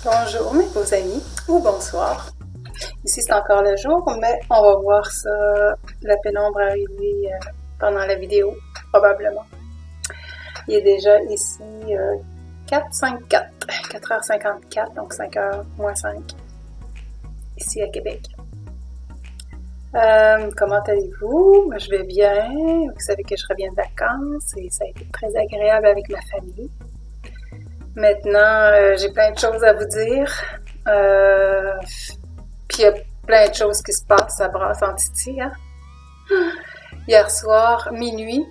Bonjour mes beaux amis, ou bonsoir. Ici c'est encore le jour, mais on va voir ça, la pénombre arriver pendant la vidéo, probablement. Il est déjà ici 4h54, donc 5h moins 5, ici à Québec. Comment allez-vous? Moi, je vais bien. Vous savez que je reviens de vacances et ça a été très agréable avec ma famille. Maintenant, j'ai plein de choses à vous dire. Puis il y a plein de choses qui se passent, ça brasse en titi, hein? Hier soir, minuit,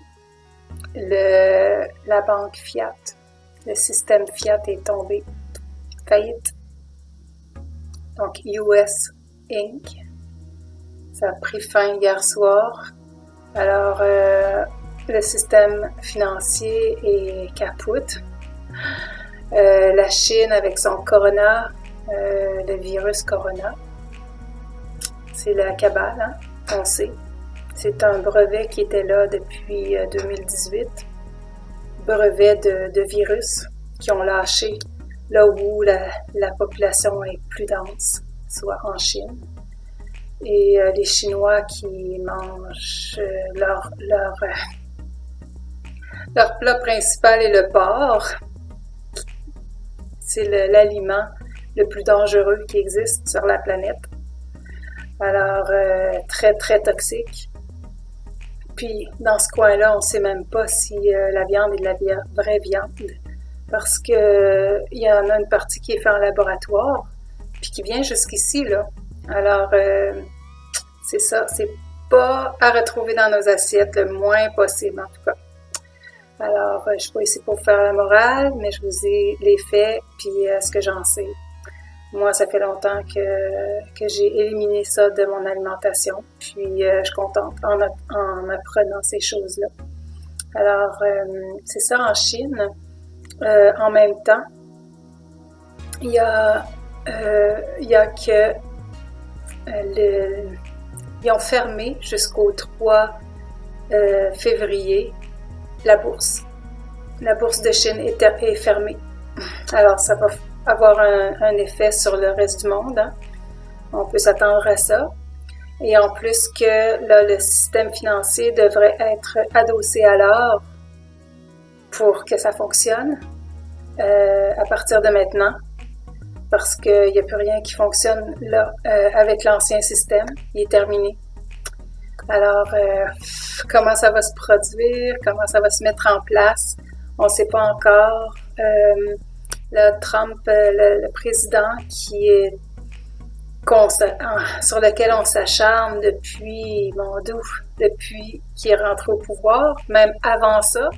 la banque Fiat, le système Fiat est tombé. Faillite. Donc, US Inc. Ça a pris fin hier soir. Alors, le système financier est capote. La Chine avec son corona, le virus corona, c'est la cabale, hein? On sait. C'est un brevet qui était là depuis 2018. Brevet de virus qui ont lâché là où la population est plus dense, soit en Chine. Et les Chinois qui mangent leur plat principal est le porc. C'est l'aliment le plus dangereux qui existe sur la planète. Alors, très, très toxique. Puis, dans ce coin-là, on ne sait même pas si la viande est de la vraie viande. Parce que il y en a une partie qui est faite en laboratoire, puis qui vient jusqu'ici, là. Alors, c'est ça. C'est pas à retrouver dans nos assiettes le moins possible, en tout cas. Alors, je ne suis pas ici pour faire la morale, mais je vous ai les faits puis ce que j'en sais. Moi, ça fait longtemps que j'ai éliminé ça de mon alimentation, puis je suis contente en apprenant ces choses-là. Alors, c'est ça en Chine. En même temps, il y a que ils ont fermé jusqu'au 3 février la bourse. La bourse de Chine est fermée. Alors, ça va avoir un effet sur le reste du monde. Hein? On peut s'attendre à ça. Et en plus que là, le système financier devrait être adossé à l'or pour que ça fonctionne à partir de maintenant. Parce qu'il n'y a plus rien qui fonctionne là avec l'ancien système. Il est terminé. Alors, comment ça va se produire, comment ça va se mettre en place, on ne sait pas encore. Là, Trump, le président, sur lequel on s'acharne depuis qu'il est rentré au pouvoir, même avant ça,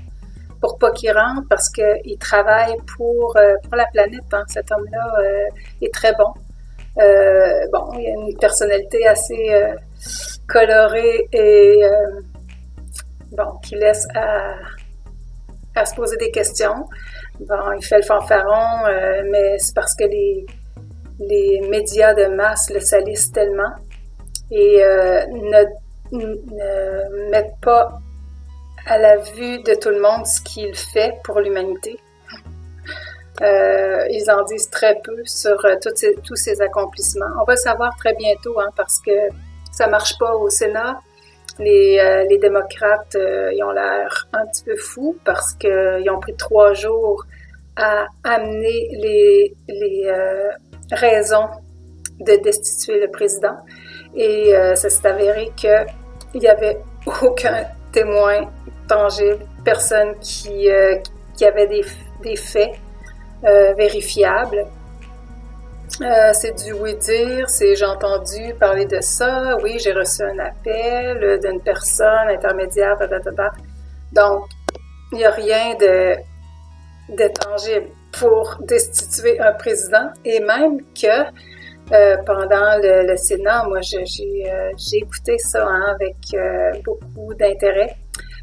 pour pas qu'il rentre, parce qu'il travaille pour la planète. Hein. Cet homme-là est très bon. Il y a une personnalité assez colorée et qui laisse à se poser des questions. Bon, il fait le fanfaron, mais c'est parce que les médias de masse le salissent tellement et ne mettent pas à la vue de tout le monde ce qu'il fait pour l'humanité. Ils en disent très peu sur tous ces accomplissements. On va le savoir très bientôt, hein, parce que ça marche pas au Sénat. Les démocrates, ils ont l'air un petit peu fous parce qu'ils ont pris 3 jours à amener les raisons de destituer le président. Et ça s'est avéré qu'il n'y avait aucun témoin tangible, personne qui avait des faits vérifiables. C'est du oui-dire, j'ai entendu parler de ça, oui, j'ai reçu un appel d'une personne intermédiaire, Donc, il n'y a rien de tangible pour destituer un président, et même que pendant le Sénat, moi, j'ai écouté ça avec beaucoup d'intérêt,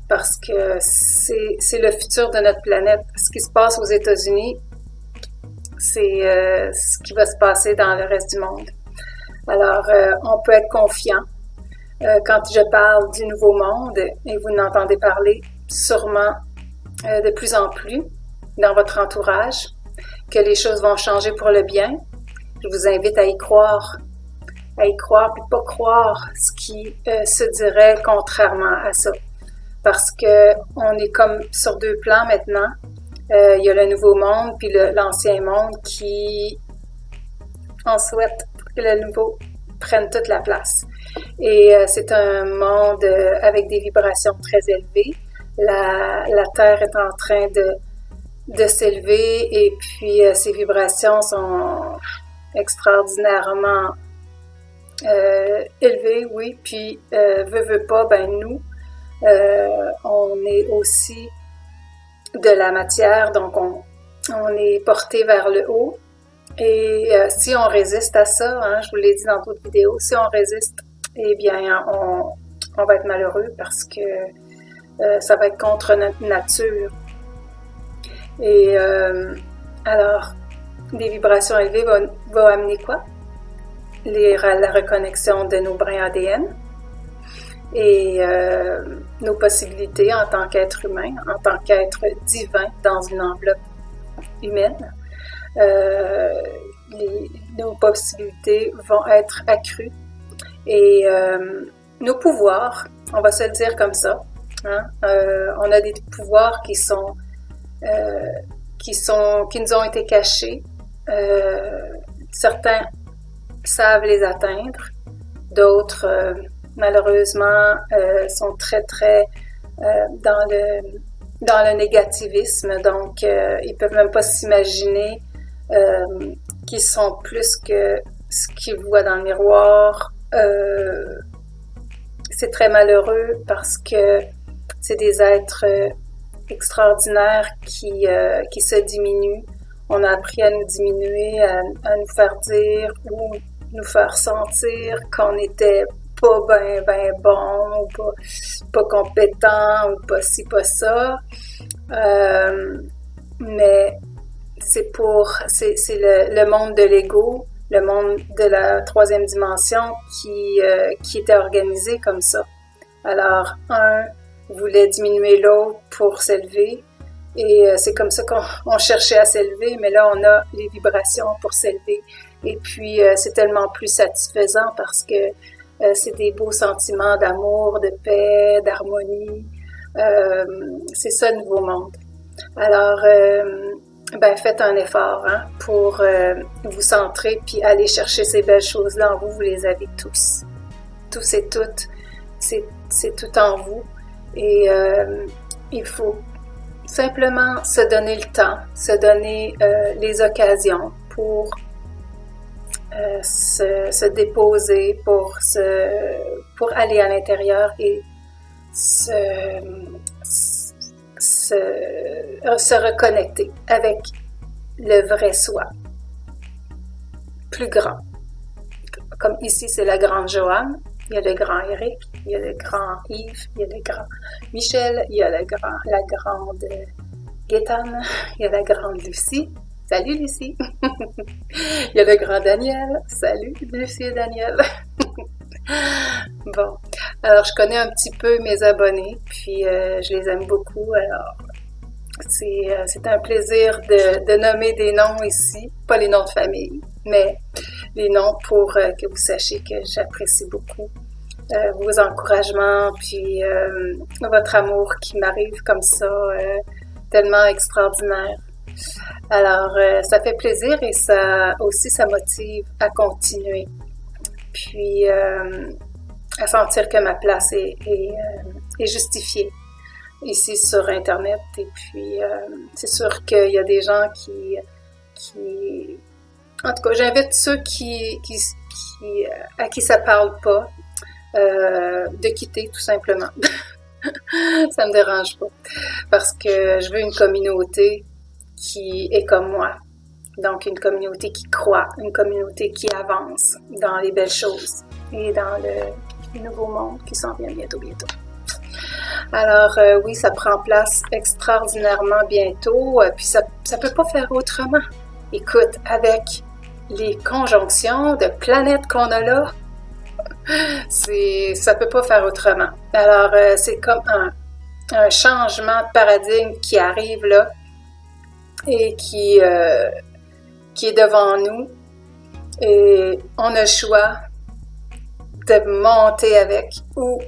parce que c'est le futur de notre planète. Ce qui se passe aux États-Unis, c'est ce qui va se passer dans le reste du monde. Alors, on peut être confiant. Quand je parle du nouveau monde, et vous n'entendez parler sûrement de plus en plus dans votre entourage, que les choses vont changer pour le bien. Je vous invite à y croire puis pas croire ce qui se dirait contrairement à ça. Parce que on est comme sur deux plans maintenant. Il y a le nouveau monde puis l'ancien monde qui, on souhaite que le nouveau prenne toute la place. Et c'est un monde avec des vibrations très élevées. La Terre est en train de s'élever et puis ces vibrations sont extraordinairement élevées, oui. Puis veut pas, ben nous, on est aussi de la matière, donc on est porté vers le haut. Et si on résiste à ça, hein, je vous l'ai dit dans d'autres vidéos, si on résiste, eh bien, on va être malheureux parce que ça va être contre notre nature. Et alors, des vibrations élevées vont amener quoi? La reconnexion de nos brins ADN et nos possibilités en tant qu'être humain, en tant qu'être divin dans une enveloppe humaine. Nos possibilités vont être accrues et nos pouvoirs, on va se le dire comme ça, hein, on a des pouvoirs qui nous ont été cachés. Certains savent les atteindre, d'autres malheureusement sont très très dans le négativisme, donc ils peuvent même pas s'imaginer qu'ils sont plus que ce qu'ils voient dans le miroir. C'est très malheureux parce que c'est des êtres extraordinaires qui se diminuent. On a appris à nous diminuer, à nous faire dire ou nous faire sentir qu'on était pas ben bon, ou pas compétent, ou pas ci, pas ça. Mais c'est le monde de l'ego, le monde de la troisième dimension qui était organisé comme ça. Alors, un voulait diminuer l'autre pour s'élever, et c'est comme ça qu'on cherchait à s'élever, mais là, on a les vibrations pour s'élever. Et puis, c'est tellement plus satisfaisant parce que c'est des beaux sentiments d'amour, de paix, d'harmonie. C'est ça le nouveau monde. Alors, faites un effort hein, pour vous centrer puis aller chercher ces belles choses-là en vous. Vous les avez tous. Tous et toutes. C'est tout en vous. Et il faut simplement se donner le temps, se donner les occasions pour se déposer, pour aller à l'intérieur et se reconnecter avec le vrai soi, plus grand. Comme ici, c'est la grande Joanne, il y a le grand Eric, il y a le grand Yves, il y a le grand Michel, il y a la grande Gaétane, il y a la grande Lucie. Salut Lucie! Il y a le grand Daniel. Salut Lucie et Daniel! Bon, alors je connais un petit peu mes abonnés, puis je les aime beaucoup, alors c'est un plaisir de nommer des noms ici, pas les noms de famille, mais les noms pour que vous sachiez que j'apprécie beaucoup vos encouragements, puis votre amour qui m'arrive comme ça, tellement extraordinaire. Alors, ça fait plaisir et ça motive à continuer. Puis, à sentir que ma place est justifiée ici sur Internet. Et puis, c'est sûr qu'il y a des gens qui... En tout cas, j'invite ceux à qui ça parle pas de quitter, tout simplement. Ça me dérange pas. Parce que je veux une communauté qui est comme moi. Donc, une communauté qui croit, une communauté qui avance dans les belles choses et dans le nouveau monde qui s'en vient bientôt. Alors, oui, ça prend place extraordinairement bientôt, puis ça peut pas faire autrement. Écoute, avec les conjonctions de planètes qu'on a là, ça peut pas faire autrement. Alors, c'est comme un changement de paradigme qui arrive là, et qui qui est devant nous et on a le choix de monter avec ou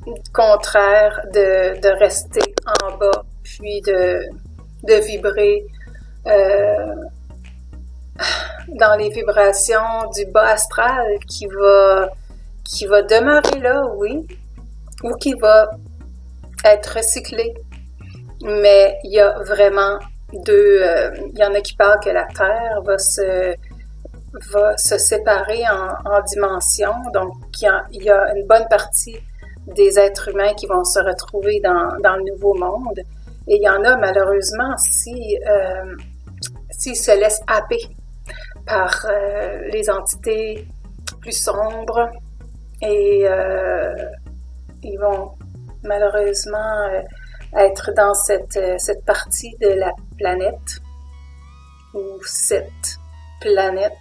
au contraire de rester en bas puis de vibrer dans les vibrations du bas astral qui va demeurer là, oui, ou qui va être recyclé. Mais il y a vraiment il y en a qui parlent que la Terre va se séparer en dimensions. Donc, il y a une bonne partie des êtres humains qui vont se retrouver dans le nouveau monde. Et il y en a, malheureusement, s'ils se laissent happer par les entités plus sombres et ils vont malheureusement être dans cette partie de la planète ou cette planète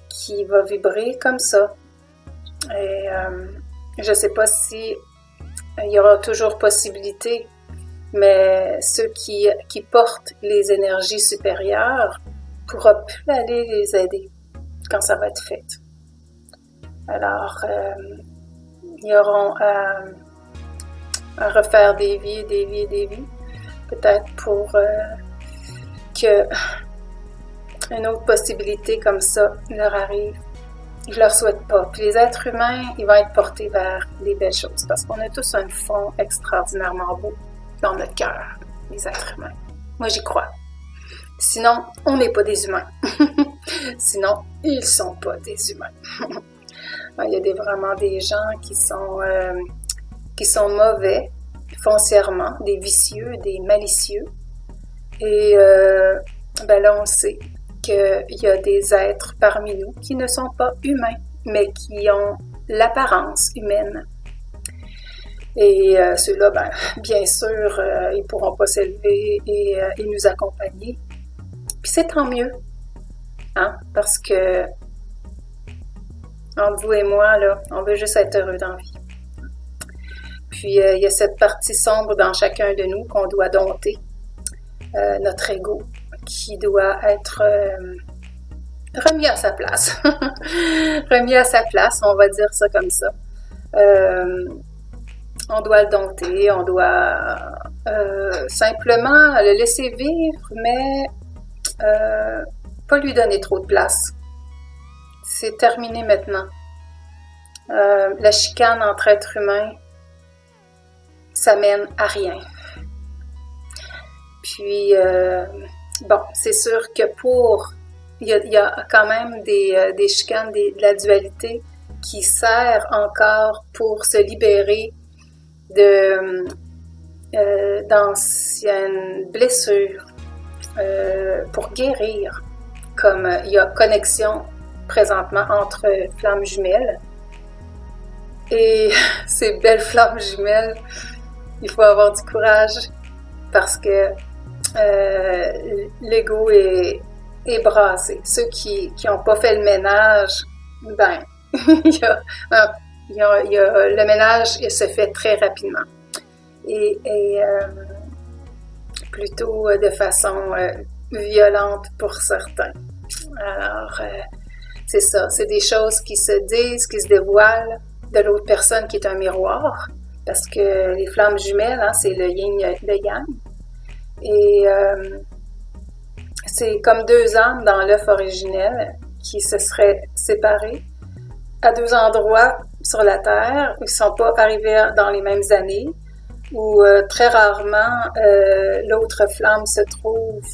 qui va vibrer comme ça. Et je ne sais pas si il y aura toujours possibilité, mais ceux qui portent les énergies supérieures pourront plus aller les aider quand ça va être fait. Alors, ils auront à refaire des vies, peut-être pour que une autre possibilité comme ça leur arrive. Je leur souhaite pas. Puis les êtres humains, ils vont être portés vers les belles choses parce qu'on a tous un fond extraordinairement beau dans notre cœur, les êtres humains. Moi, j'y crois. Sinon, on n'est pas des humains. Sinon, ils sont pas des humains. Il y a vraiment des gens qui sont mauvais foncièrement, des vicieux, des malicieux. Et là, on sait qu'il y a des êtres parmi nous qui ne sont pas humains, mais qui ont l'apparence humaine. Et ceux-là, bien sûr, ils ne pourront pas s'élever et nous accompagner. Puis c'est tant mieux, hein, parce que entre vous et moi, là, on veut juste être heureux dans la vie. Puis il y a cette partie sombre dans chacun de nous qu'on doit dompter, notre ego, qui doit être remis à sa place. Remis à sa place, on va dire ça comme ça. On doit le dompter, on doit simplement le laisser vivre, mais pas lui donner trop de place. C'est terminé maintenant. La chicane entre êtres humains, ça mène à rien. Puis, c'est sûr que il y a quand même des chicanes, de la dualité qui sert encore pour se libérer d'anciennes blessures, pour guérir, comme il y a connexion présentement entre flammes jumelles. Et ces belles flammes jumelles, il faut avoir du courage parce que l'ego est brassé. Ceux qui n'ont pas fait le ménage, le ménage il se fait très rapidement et plutôt de façon violente pour certains. Alors, c'est ça, c'est des choses qui se disent, qui se dévoilent de l'autre personne qui est un miroir, parce que les flammes jumelles, hein, c'est le yin, le yang. Et c'est comme deux âmes dans l'œuf originel qui se seraient séparées à deux endroits sur la Terre où ils ne sont pas arrivés dans les mêmes années, où très rarement l'autre flamme se trouve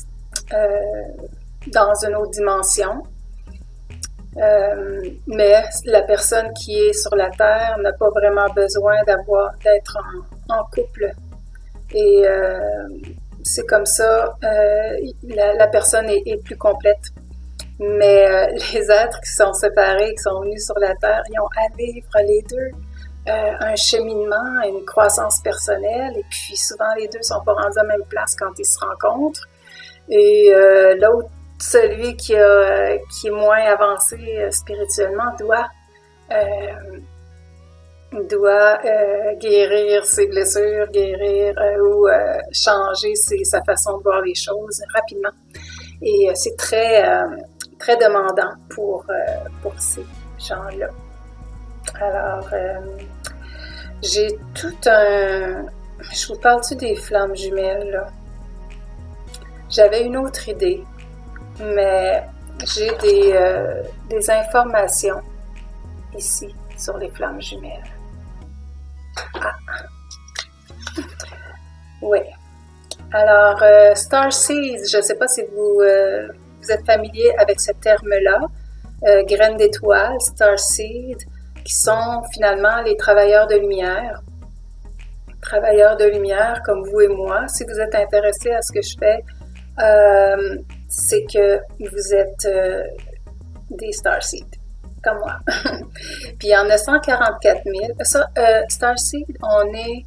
dans une autre dimension. Mais la personne qui est sur la Terre n'a pas vraiment besoin d'être en couple. Et c'est comme ça, la personne est plus complète. Mais les êtres qui sont séparés, qui sont venus sur la Terre, ils ont à vivre les deux un cheminement, une croissance personnelle. Et puis souvent, les deux ne sont pas rendus à la même place quand ils se rencontrent. Et l'autre, celui qui est moins avancé spirituellement doit guérir ses blessures, guérir ou changer sa façon de voir les choses rapidement. Et c'est très demandant pour ces gens-là. Alors, j'ai tout un... Je vous parle-tu des flammes jumelles, là? J'avais une autre idée, mais j'ai des informations ici sur les flammes jumelles. Ah! Oui. Alors, Starseed, je ne sais pas si vous êtes familier avec ce terme-là, graines d'étoiles, Starseed, qui sont finalement les travailleurs de lumière. Travailleurs de lumière comme vous et moi. Si vous êtes intéressé à ce que je fais, c'est que vous êtes des Starseed, comme moi. Puis il y en a 144 000. Ça, Starseed, on est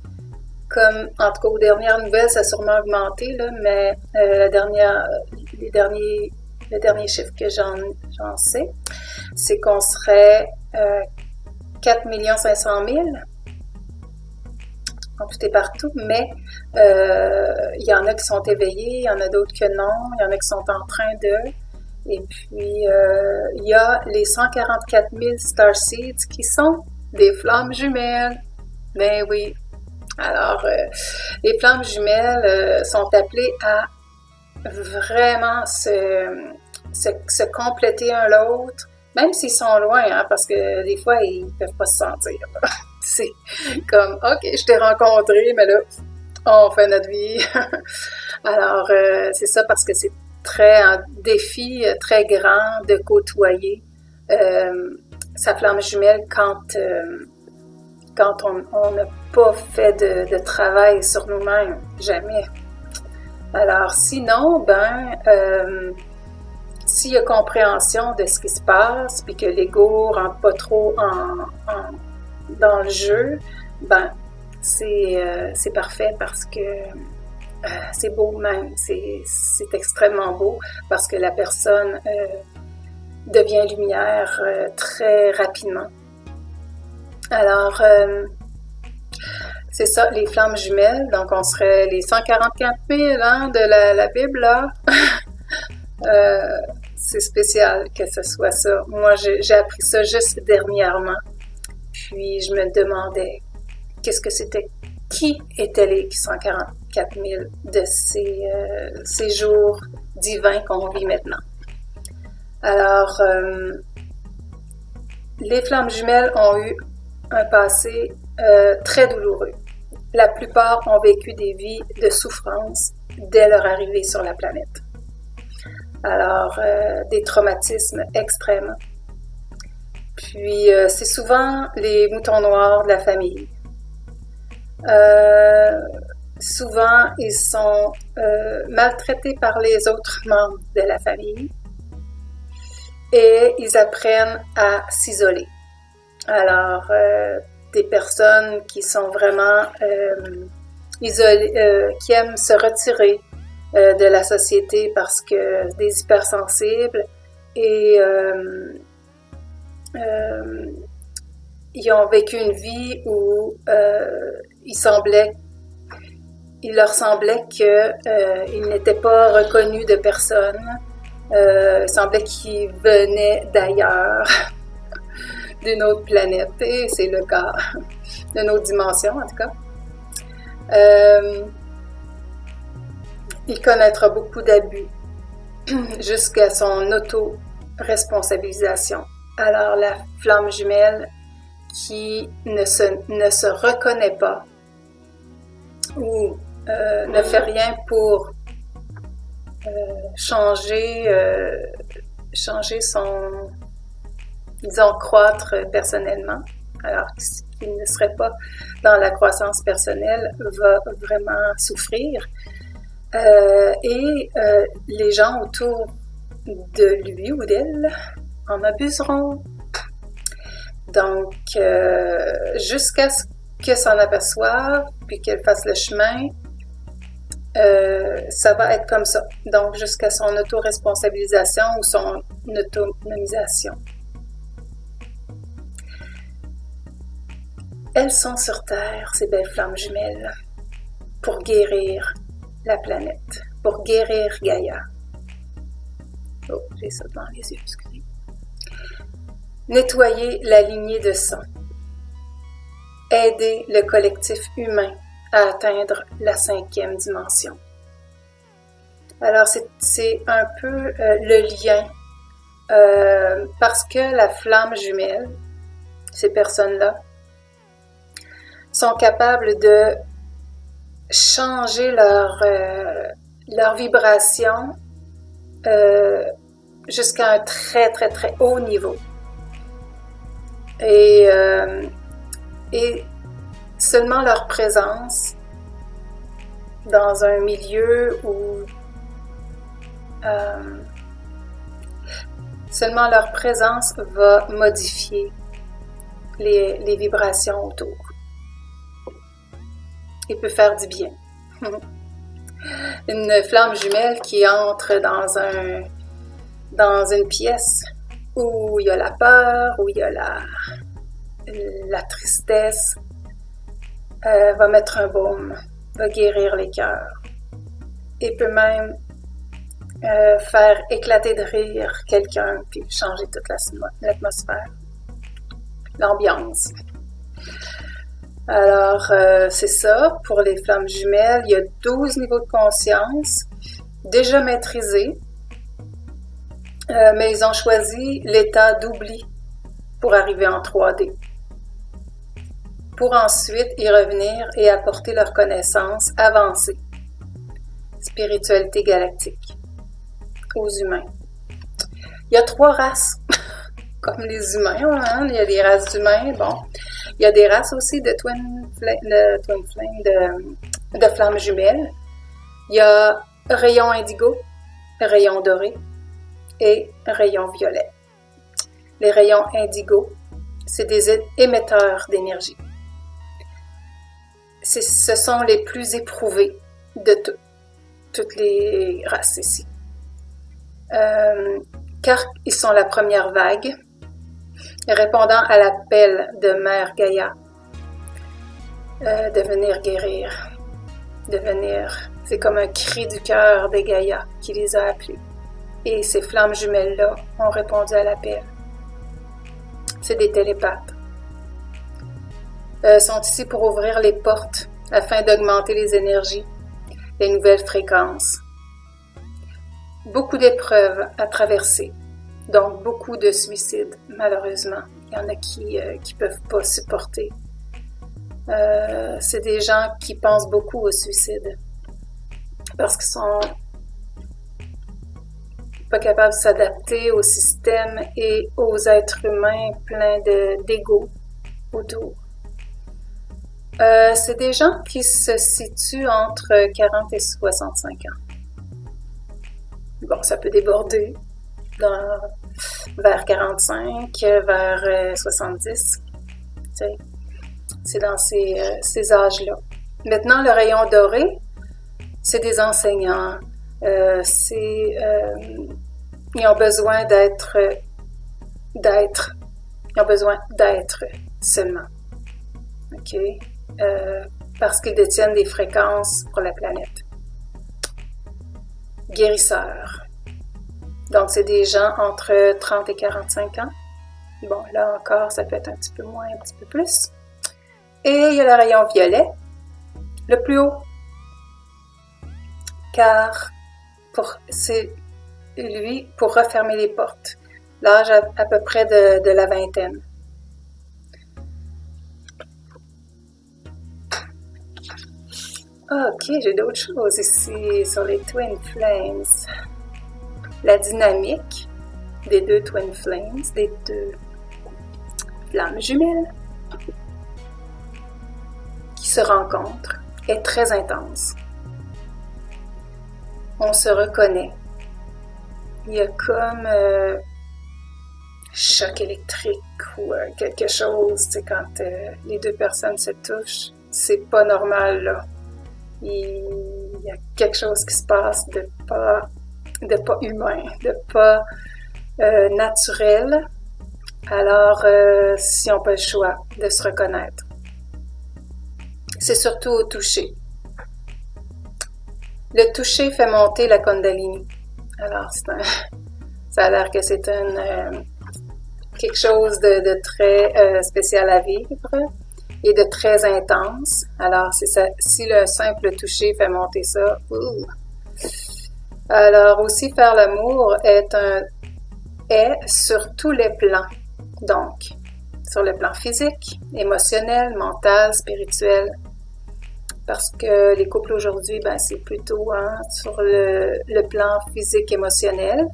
comme, en tout cas aux dernières nouvelles, ça a sûrement augmenté, là, mais le dernier chiffre que j'en sais, c'est qu'on serait 4 500 000 en tout et partout, mais il y en a qui sont éveillés, il y en a d'autres que non, il y en a qui sont en train de... Et puis, il y a les 144 000 Starseeds qui sont des flammes jumelles. Ben oui. Alors, les flammes jumelles sont appelées à vraiment se compléter un l'autre, même s'ils sont loin, hein, parce que des fois, ils ne peuvent pas se sentir. C'est comme, OK, je t'ai rencontré, mais là, on fait notre vie. Alors, c'est ça parce que c'est un défi très grand de côtoyer sa flamme jumelle quand on n'a pas fait de travail sur nous-mêmes. Jamais. Alors, sinon, s'il y a compréhension de ce qui se passe, puis que l'ego rentre pas trop dans le jeu, c'est parfait parce que c'est beau même, c'est extrêmement beau parce que la personne devient lumière très rapidement. Alors, c'est ça, les flammes jumelles, donc on serait les 144 000 hein, de la Bible, là. C'est spécial que ce soit ça. Moi, j'ai appris ça juste dernièrement. Puis, je me demandais qu'est-ce que c'était, qui étaient les 144 000 de ces jours divins qu'on vit maintenant. Alors, les flammes jumelles ont eu un passé très douloureux. La plupart ont vécu des vies de souffrance dès leur arrivée sur la planète. Alors, des traumatismes extrêmes. Puis, c'est souvent les moutons noirs de la famille. Souvent, ils sont maltraités par les autres membres de la famille et ils apprennent à s'isoler. Alors, des personnes qui sont vraiment isolées, qui aiment se retirer de la société parce que des hypersensibles et ils ont vécu une vie où il leur semblait qu'ils n'étaient pas reconnus de personne. Il semblait qu'ils venaient d'ailleurs, d'une autre planète, et c'est le cas, d'une autre dimension en tout cas. Il connaîtra beaucoup d'abus jusqu'à son auto-responsabilisation. Alors la flamme jumelle qui ne se reconnaît pas ou ne fait rien pour changer son, disons, croître personnellement, alors qu'il ne serait pas dans la croissance personnelle, va vraiment souffrir. Et les gens autour de lui ou d'elle en abuseront. Donc, jusqu'à ce qu'elle s'en aperçoive, puis qu'elle fasse le chemin, ça va être comme ça. Donc, jusqu'à son auto-responsabilisation ou son autonomisation. Elles sont sur Terre, ces belles flammes jumelles, pour guérir la planète, pour guérir Gaïa. Oh, j'ai ça dans les yeux, excusez. Nettoyer la lignée de sang. Aider le collectif humain à atteindre la 5e dimension. Alors, c'est un peu le lien, parce que la flamme jumelle, ces personnes-là, sont capables de changer leur vibration jusqu'à un très, très, très haut niveau. Et seulement leur présence dans un milieu où seulement leur présence va modifier les vibrations autour et peut faire du bien. Une flamme jumelle qui entre dans une pièce où il y a la peur, où il y a la tristesse, va mettre un baume, va guérir les cœurs et peut même faire éclater de rire quelqu'un puis changer toute l'atmosphère, l'ambiance. Alors, c'est ça, pour les flammes jumelles, il y a 12 niveaux de conscience déjà maîtrisés, mais ils ont choisi l'état d'oubli pour arriver en 3D, pour ensuite y revenir et apporter leur connaissance avancée, spiritualité galactique, aux humains. Il y a 3 races, comme les humains, hein? Il y a des races d'humains, bon. Il y a des races aussi de twin flame, de flammes jumelles. Il y a rayon indigo, rayon doré et rayon violet. Les rayons indigo, c'est des émetteurs d'énergie. Ce sont les plus éprouvés de toutes les races ici. Car ils sont la première vague, répondant à l'appel de Mère Gaïa, de venir guérir, c'est comme un cri du cœur de Gaïa qui les a appelés. Et ces flammes jumelles-là ont répondu à l'appel. C'est des télépathes. Sont ici pour ouvrir les portes afin d'augmenter les énergies, les nouvelles fréquences. Beaucoup d'épreuves à traverser, donc beaucoup de suicides, malheureusement. Il y en a qui ne peuvent pas supporter. C'est des gens qui pensent beaucoup au suicide parce qu'ils sont pas capables de s'adapter au système et aux êtres humains pleins d'ego autour. C'est des gens qui se situent entre 40 et 65 ans. Bon, ça peut déborder vers 45, vers 70. C'est dans ces âges-là. Maintenant, le rayon doré, c'est des enseignants. Ils ont besoin d'être seulement. OK? Parce qu'ils détiennent des fréquences pour la planète. Guérisseurs. Donc, c'est des gens entre 30 et 45 ans. Bon, là encore, ça peut être un petit peu moins, un petit peu plus. Et il y a le rayon violet, le plus haut. Car c'est lui pour refermer les portes. L'âge à peu près de la vingtaine. Ok, j'ai d'autres choses ici sur les Twin Flames. La dynamique des 2 Twin Flames, des 2 flammes jumelles qui se rencontrent est très intense. On se reconnaît. Il y a comme choc électrique ou quelque chose, quand les 2 personnes se touchent. C'est pas normal, là. Il y a quelque chose qui se passe de pas humain, de pas naturel. Alors, si on n'a pas le choix de se reconnaître. C'est surtout au toucher. Le toucher fait monter la Kundalini. Alors, c'est Ça a l'air que c'est quelque chose de très spécial à vivre et de très intense. Alors, c'est ça, si le simple toucher fait monter ça, Alors, aussi, faire l'amour est sur tous les plans. Donc, sur le plan physique, émotionnel, mental, spirituel. Parce que les couples aujourd'hui, ben, c'est plutôt sur le plan physique, émotionnel.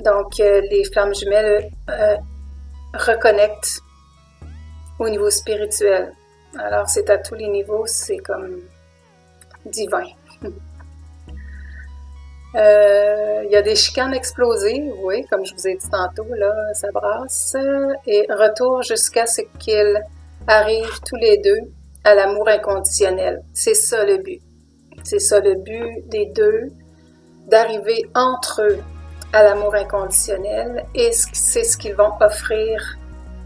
Donc, les flammes jumelles reconnectent au niveau spirituel. Alors, c'est à tous les niveaux, c'est comme divin. Il y a des chicanes explosives, oui, comme je vous ai dit tantôt, là, ça brasse, et retour jusqu'à ce qu'ils arrivent tous les deux à l'amour inconditionnel. C'est ça le but. C'est ça le but des deux, d'arriver entre eux à l'amour inconditionnel, et c'est ce qu'ils vont offrir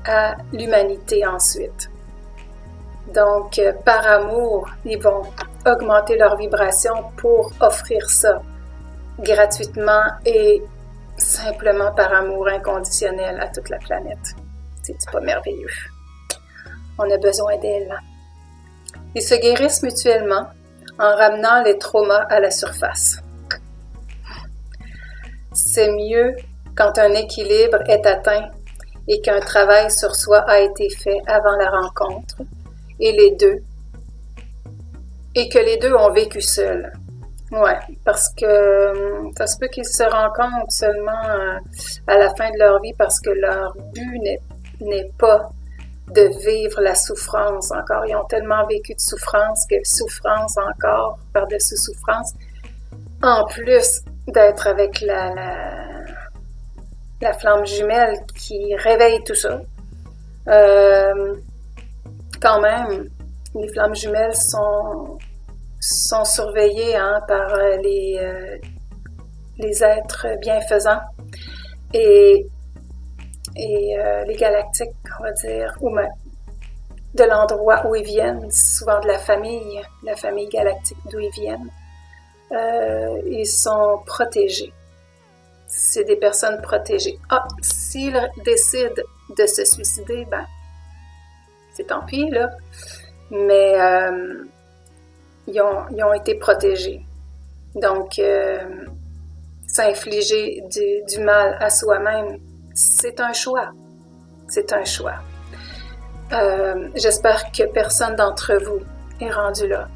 à l'humanité ensuite. Donc, par amour, ils vont augmenter leur vibration pour offrir ça gratuitement et simplement par amour inconditionnel à toute la planète. C'est pas merveilleux? On a besoin d'elle. Ils se guérissent mutuellement en ramenant les traumas à la surface. C'est mieux quand un équilibre est atteint et qu'un travail sur soi a été fait avant la rencontre et que les deux ont vécu seuls. Ouais, parce que ça se peut qu'ils se rencontrent seulement à la fin de leur vie parce que leur but n'est pas de vivre la souffrance encore. Ils ont tellement vécu de souffrance que souffrance encore par-dessus souffrance. En plus d'être avec la flamme jumelle qui réveille tout ça. Quand même, les flammes jumelles sont surveillées par les êtres bienfaisants et les galactiques, on va dire, ou même de l'endroit où ils viennent, souvent de la famille galactique d'où ils viennent. Ils sont protégés. C'est des personnes protégées. S'ils décident de se suicider, ben, c'est tant pis, là. Mais ils ont été protégés. Donc, s'infliger du mal à soi-même, c'est un choix. C'est un choix. J'espère que personne d'entre vous est rendu là.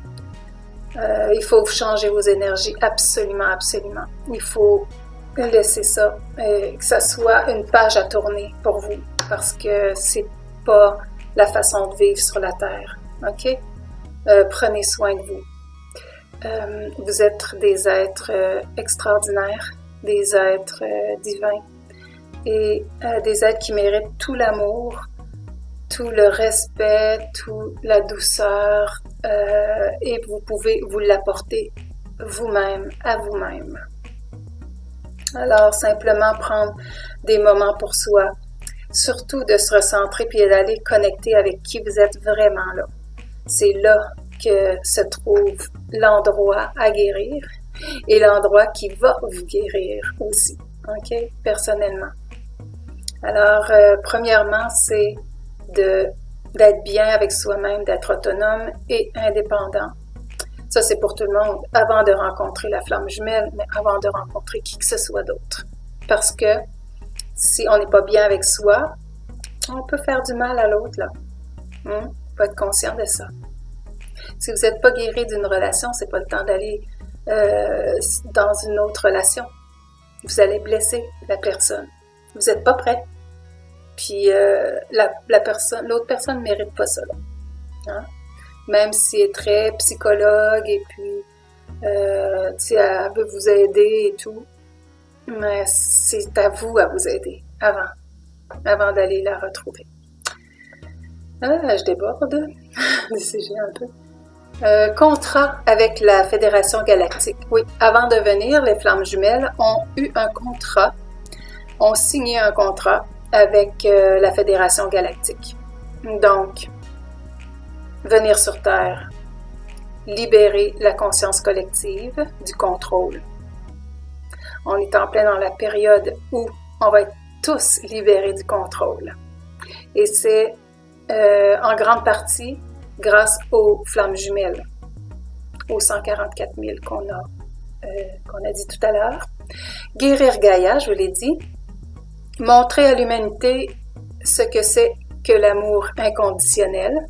Il faut changer vos énergies, absolument, absolument. Il faut laisser ça, que ça soit une page à tourner pour vous, parce que c'est pas la façon de vivre sur la Terre, ok? Prenez soin de vous. Vous êtes des êtres extraordinaires, des êtres divins, et des êtres qui méritent tout l'amour, tout le respect, toute la douceur, et vous pouvez vous l'apporter vous-même, à vous-même. Alors, simplement prendre des moments pour soi, surtout de se recentrer puis d'aller connecter avec qui vous êtes vraiment là. C'est là que se trouve l'endroit à guérir et l'endroit qui va vous guérir aussi, ok, personnellement. Alors, premièrement, c'est d'être bien avec soi-même, d'être autonome et indépendant. Ça, c'est pour tout le monde, avant de rencontrer la flamme jumelle, mais avant de rencontrer qui que ce soit d'autre. Parce que si on n'est pas bien avec soi, on peut faire du mal à l'autre, là. Faut être conscient de ça. Si vous n'êtes pas guéri d'une relation, c'est pas le temps d'aller dans une autre relation. Vous allez blesser la personne. Vous n'êtes pas prêt. Puis l'autre personne ne mérite pas ça, là. Hein? Même si elle est très psychologue et puis elle veut vous aider et tout, mais c'est à vous à vous aider avant d'aller la retrouver. Je déborde, j'ai un peu. Contrat avec la Fédération Galactique. Oui, avant de venir, les flammes jumelles ont eu un contrat, ont signé un contrat avec la Fédération Galactique. Donc, venir sur Terre, libérer la conscience collective du contrôle. on est en plein dans la période où on va être tous libérés du contrôle. Et c'est en grande partie grâce aux flammes jumelles, aux 144 000 qu'on a dit tout à l'heure. Guérir Gaïa, je vous l'ai dit. Montrer à l'humanité ce que c'est que l'amour inconditionnel.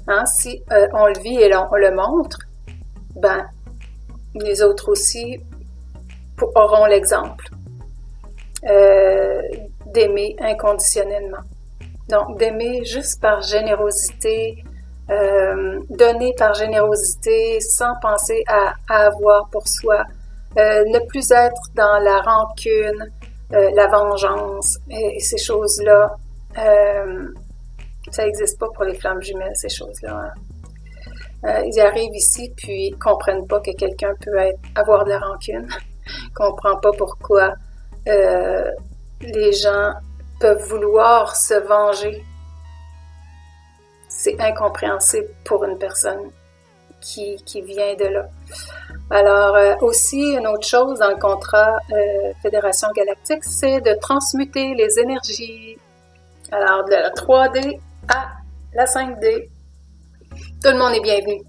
Hein, si on le vit et on le montre, ben, les autres aussi auront l'exemple d'aimer inconditionnellement. Donc, d'aimer juste par générosité, donner par générosité sans penser à avoir pour soi, ne plus être dans la rancune, la vengeance et ces choses-là. Ça n'existe pas pour les flammes jumelles, ces choses-là. Hein. Ils arrivent ici puis ils ne comprennent pas que quelqu'un peut avoir de la rancune. Ils ne comprennent pas pourquoi les gens peuvent vouloir se venger. C'est incompréhensible pour une personne qui vient de là. Alors, aussi, une autre chose dans le contrat Fédération Galactique, c'est de transmuter les énergies. Alors, de la 3D à la 5D. Tout le monde est bienvenu.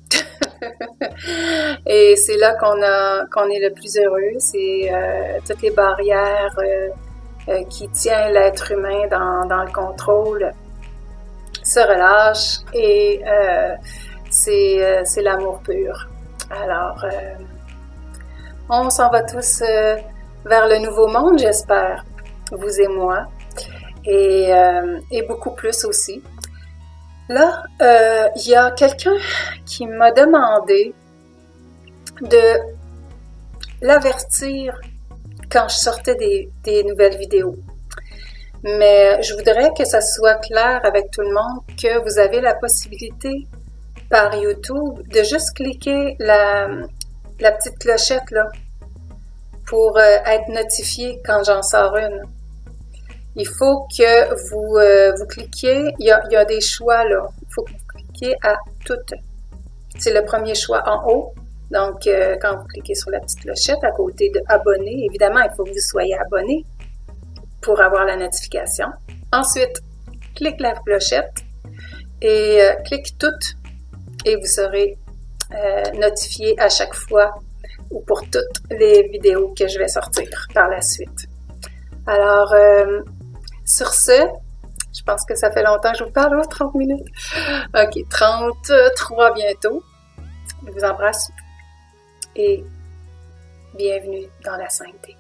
Et c'est là qu'on est le plus heureux. C'est toutes les barrières qui tiennent l'être humain dans le contrôle se relâchent et c'est l'amour pur. Alors, on s'en va tous vers le nouveau monde, j'espère, vous et moi, et beaucoup plus aussi. Là, il y a quelqu'un qui m'a demandé de l'avertir quand je sortais des nouvelles vidéos. Mais je voudrais que ça soit clair avec tout le monde que vous avez la possibilité par YouTube de juste cliquer la petite clochette là pour être notifié quand j'en sors une. Il faut que vous cliquiez, il y a des choix là, il faut que vous cliquiez à toutes. C'est le premier choix en haut. Donc, quand vous cliquez sur la petite clochette à côté de abonner, évidemment, il faut que vous soyez abonné pour avoir la notification. Ensuite, clique la clochette et clique toutes et vous serez notifié à chaque fois ou pour toutes les vidéos que je vais sortir par la suite. Alors, sur ce, je pense que ça fait longtemps que je vous parle, 30 minutes. Ok, 33 bientôt. Je vous embrasse et bienvenue dans la 5D.